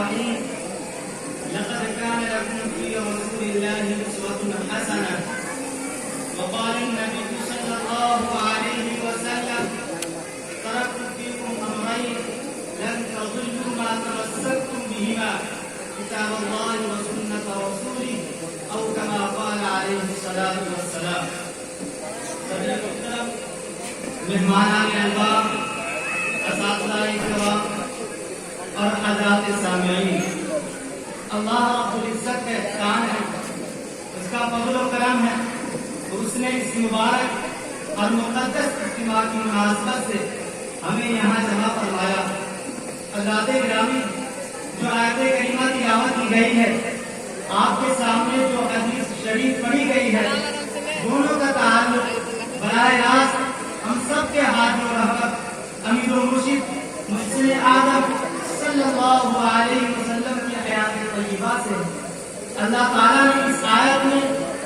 الرحيم. لقد كان لكم في رسول الله أسوة حسنة. وقال النبي صلى الله عليه وسلم: تركت فيكم أمرين لن تضلوا ما تمسكتم بهما، كتاب الله وسنة رسوله، أو كما قال عليه الصلاة والسلام. مہمانان الباب، اساتذہ کرام اور حضرات سامعین، اللہ رب العزت کا احسان ہے، اس کا فضل و کرم ہے، اس نے اس مبارک اور مقدس اجتماع کی مناسبت سے ہمیں یہاں جمع فرمایا. حضرات گرامی، جو آیت کریمہ تلاوت کی گئی ہے، آپ کے سامنے جو حدیث شریف پڑھی گئی ہے، دونوں کا تعلق براہ راست ہم سب کے ہاتھ و رحمت امیر و مرشد محسن آدم صلی اللہ علیہ وسلم کی حیات طیبہ سے. اللہ تعالیٰ نے اس آیت میں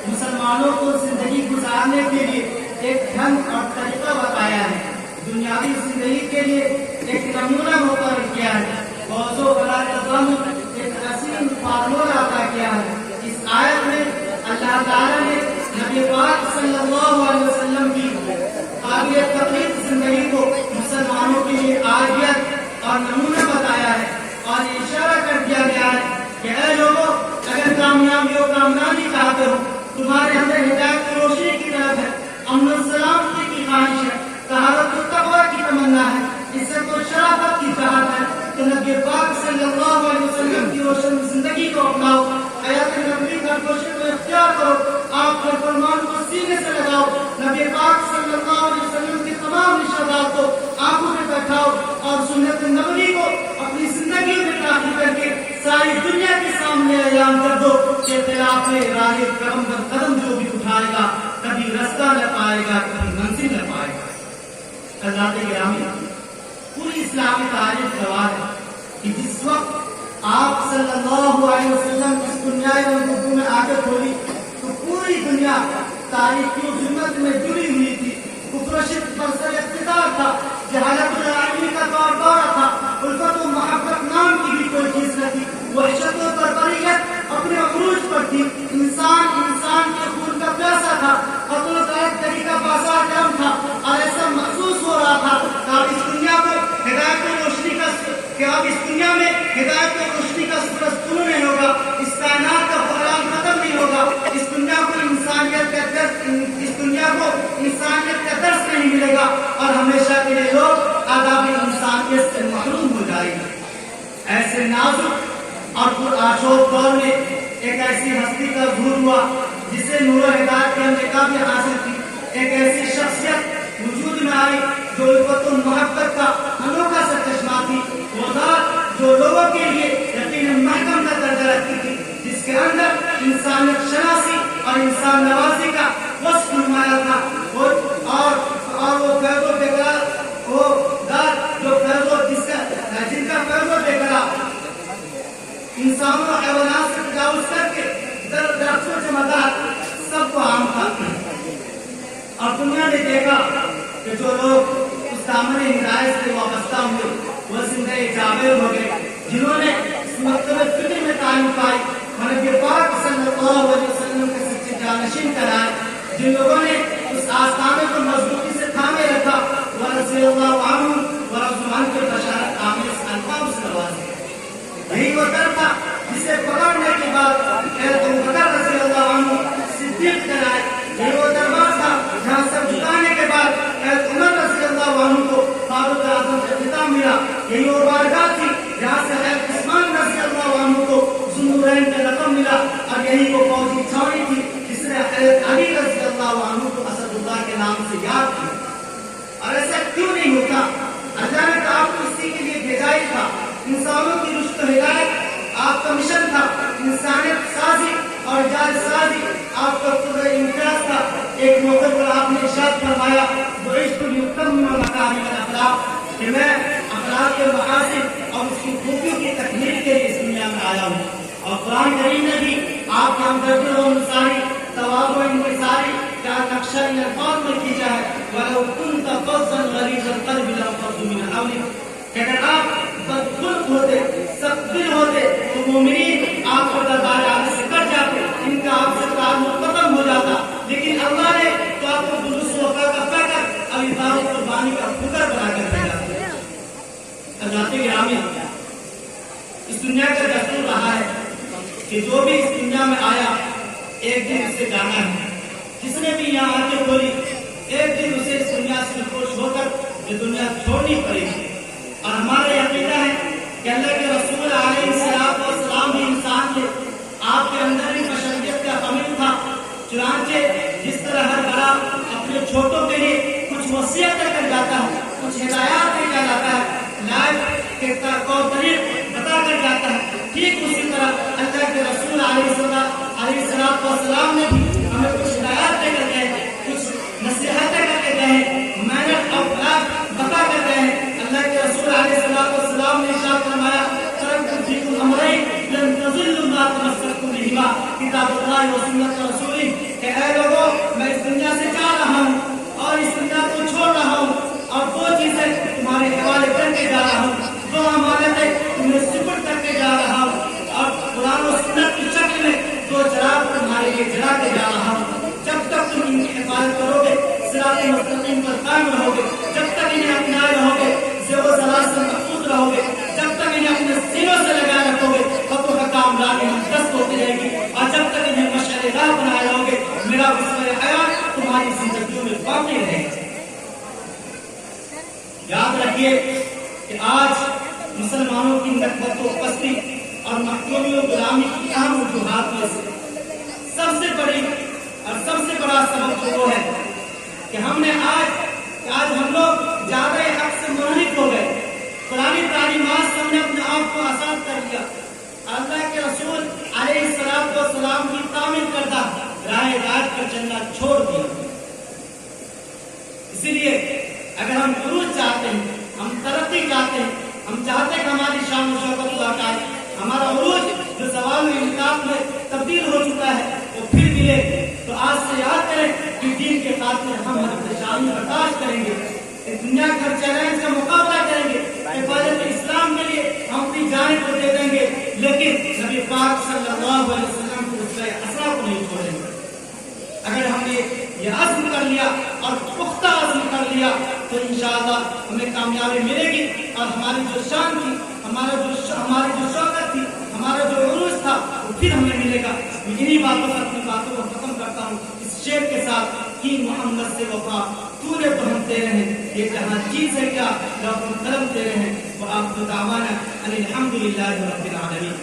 مسلمانوں کو زندگی گزارنے کے لیے ایک ڈھنگ اور طریقہ بتایا ہے، دنیاوی زندگی کے لیے ایک نمونہ مقرر کیا ہے، فوز و فلاح نظام ایک عظیم فارمولہ عطا کیا ہے. اس آیت میں اللہ تعالیٰ نے نبی پاک صلی اللہ علیہ وسلم کی قابل تقلید زندگی کو مسلمانوں کے لیے آدیت اور نمونہ بتایا ہے، اور اشارہ کر دیا گیا ہے کہ اے لوگوں، اگر کامیابی و کامیابی چاہتے ہو، تمہارے اندر ہدایت کی روشنی کی طرف ہے، امن و سلامتی کی خواہش ہے، طہارت و تقویٰ کی تمنا ہے، عزت و شرافت کی چاہت ہے، تو نبی پاک صلی اللہ علیہ وسلم کی روشن زندگی کو اپناؤ، حیات نبی کا کوشش کو اختیار کرو، آپ کے فرمان کو سینے سے لگاؤ، نبی پاک صلی اللہ علیہ وسلم کی تمام ارشادات کو آنکھوں میں بیٹھاؤ، اور سنت نبوی کو اپنی زندگی میں داخل کر کے ساری دنیا کے سامنے اعلان کر دو کہ خلاف راہ قدم در قدم جو بھی اٹھائے گا، کبھی رستہ نہ پائے گا، کبھی منزل نہ پائے گا. حضرات گرامی، پوری اسلامی تاریخ گواہ ہے کہ جس وقت آپ صلی اللہ علیہ وسلم اس دنیا میں آگے کھولی تو پوری دنیا تاریخ کی ظلمت میں جڑی ہوئی تھی، کفر و شرک پر سر اقتدار تھا، جہالت و نااہلی کا دور تھا، الفت و محبت نام کی بھی کوئی چیز نہ تھی، وحشت و بربریت اپنے عروج پر تھی، انسان کے خون کا پیاسا تھا، قتل و غارت طریقہ بازار جام تھا، اور ایسا محسوس ہو رہا تھا کہ اب اس دنیا میں ہدایت و روشنی کا سورج طلوع نہیں ہوگا، اس کائنات کا بحران ختم نہیں ہوگا، اس دنیا کو انسانیت کا درس نہیں ملے گا، اور ہمیشہ کے لیے لوگ آداب انسانیت سے محروم ہو جائیں گے. ایسے نازک اور پرآشوب دور میں ایک ایسی ہستی کا ظہور ہوا جسے نور و ہدایت کی انتخاب حاصل کی. ایک ایسی شخصیت وجود میں آئی جو الفت و محبت کا انوکھا سا چشمہ تھی، وہ ذات جو لوگوں کے لیے یقین محکم کا درجہ رکھتی تھی، جس کے اندر انسانیت شناسی اور انسان نوازی کا وصف نمایاں تھا، اور وہ فیض و بقرار، وہ ذات جو جن کا فیض و بقرار انسانوں اور حیوانات سے تجاوز کر کے درختوں سے مدار سب کو عام تھا. اور دنیا نے دیکھا کہ جو لوگ اس دامن ہدایت سے وابستہ ہوئے وہ زندہ جاوید ہو گئے، جنہوں نے اس مکتب فکر میں تعلیم پائی، نبی پاک صلی اللہ علیہ وسلم کے سچے جانشین کرائے، جن لوگوں نے اس آستانے کو مضبوطی سے تھامے رکھا، ورضی اللہ عنہ ورضوا عنہ کے بشارت آمیز الفاظ سے نوازے. یہی وہ در تھا جسے پکڑنے کے بعد حضرت ابوبکر رضی اللہ عنہ صدیق کرائے. یہی وہ دربار تھا جہاں سب جھکانے کے بعد حضرت عمر رضی اللہ عنہ کو فاروق اعظم کا خطاب ملا. یہی وہ بارگاہ تھی جہاں سے حضرت عثمان رضی اللہ عنہ کو ذوالنورین کا لقب ملا. اور یہی وہ فوجی چھاؤنی تھی جس نے حضرت علی رضی اللہ عنہ کو اسد اللہ کے نام سے یاد کیا. اور ایسا کیوں نہیں ہوتا؟ اللہ نے تو آپ کو اسی کے لیے بھیجا ہی تھا. انسانوں کی رشد و ہدایت آپ کا مشن تھا، انسانیت سازی اور جال سازی آپ کا قدر امتیاز تھا. ایک موقع پر آپ نے ارشاد فرمایا بعثت لأتمم مکارم الاخلاق، کہ میں اخلاق کے محاسن اور اس کی خوبیوں کی تکمیل کے لیے اس دنیا میں آیا ہوں. اور قرآن کریم نے بھی آپ کے ہمدردی و انصاری، تواضع و انکساری کا نقشہ ان الفاظ میں کھینچا ہے، وَلَوْ كُنْتَ فَظًّا غَلِيظَ الْقَلْبِ لَانفَضُّوا مِنْ حَوْلِكَ، کہ اگر آپ بدخلق ہوتے، سخت دل ہوتے، مومنین آپ کو دربار آنے سے کٹ جاتے، ان کا آپ سے تعلق ختم ہو جاتا، لیکن اللہ نے تو آپ کو درست وفا کا فکر ابھی دار قربانی کا فکر بنا کر بھیجا۔ حضرات گرامی، اس دنیا کا دستور رہا ہے کہ جو بھی اس دنیا میں آیا ایک دن اسے جانا ہے۔ جس نے بھی یہاں آ کے بولی ایک دن اسے اس دنیا سے خوش ہو کر یہ دنیا چھوڑنی پڑے گی۔ اور ہمارا عقیدہ ہے کہ اللہ کے رسول علیہ السلام بھی انسان تھے، آپ کے اندر بھی بشریت کا عمل تھا، چنانچہ جس طرح ہر بڑا اپنے چھوٹوں کے لیے کچھ وصیت کر جاتا ہے، کچھ ہدایات دے کر جاتا ہے، لائف کے طور طریق بتا کر جاتا ہے، ٹھیک اسی طرح اللہ کے رسول علیہ السلام نے بھی ہمیں کچھ ہدایات دے کر گئے، کچھ نصیحتیں کر کے گئے، محنت اور اخلاق بتا کر گئے ہیں۔ اللہ کے رسول علیہ السلام نے ارشاد فرمایا ترکت فیکم امرین لن تضلوا ما تمسکتم بہما کتاب اللہ و سنت رسولہ، کہ اے لوگوں میں اس دنیا سے جا رہا ہوں اور اس دنیا کو چھوڑ رہا ہوں اور دو چیزیں تمہارے حوالے کر کے جا رہا ہوں، دو امانتیں تمہیں سپرد کر کے جا رہا ہوں اور قرآن و سنت کی شکل میں دو چراغ تمہارے لیے جلا کے جا رہا ہوں۔ جب تک تم ان کی حفاظت کرو گے صراط مستقیم پر قائم رہو گے، جب تک انہیں اپنائے رہو گے زیب و زلال سے محفوظ رہو گے، جب تک انہیں اپنے سینوں سے لگائے رکھو گے حق و حکام راہ دست ہوتی رہے گی، اور جب تک انہیں مشعل راہ بنائے رہو گے میرا وسیلہ حیات تمہاری زندگیوں میں باقی رہے گا۔ یاد رکھیے کہ آج مسلمانوں کی نکبت و پستی اور محکومی و غلامی کی اہم وجوہات میں سے سب سے بڑی اور سب سے بڑا سبب وہ ہے کہ ہم نے آج ہم لوگ زیادہ حق سے منحرف ہو گئے، قرآنی تعلیمات سے ہم نے اپنے آپ کو آزاد کر لیا، اللہ کے رسول علیہ السلام کی تعمیر کردہ راہ ہدایت پر چلنا چھوڑ دیا۔ اسی لیے اگر ہم عروج چاہتے ہیں، ہم ترقی چاہتے ہیں، ہم چاہتے ہیں کہ ہماری شان و شوکت لوٹائے، ہمارا عروج جو زوال و انحطاط میں تبدیل ہو چکا ہے وہ پھر ملے، تو آج سے یاد کریں کہ دین کے خاطر ہم ہر پریشانی برداشت کریں گے، اس دنیا کے ہر چیلنج کا مقابلہ کریں گے، حفاظت اسلام کے لیے ہم اپنی جان کو دے دیں گے، لیکن نبی پاک صلی اللہ علیہ وسلم کے اسوہ حسنہ کو نہیں چھوڑیں گے۔ اگر ہم نے یہ عزم کر لیا اور پختہ عزم کر لیا تو انشاءاللہ ہمیں کامیابی ملے گی، اور ہماری جو شان تھی، ہماری جو شوکت تھی، ہمارا جو عروج تھا وہ پھر ہمیں ملے گا۔ میں انہی باتوں پر اپنی باتوں کو ختم کرتا ہوں اس شعر کے ساتھ کہ محمد سے وفا تو نے تو ہم تیرے ہیں، یہ جہاں چیز ہے کیا لوگ قلم تیرے ہیں، وآخر دعوانا ان الحمد للہ رب العالمین۔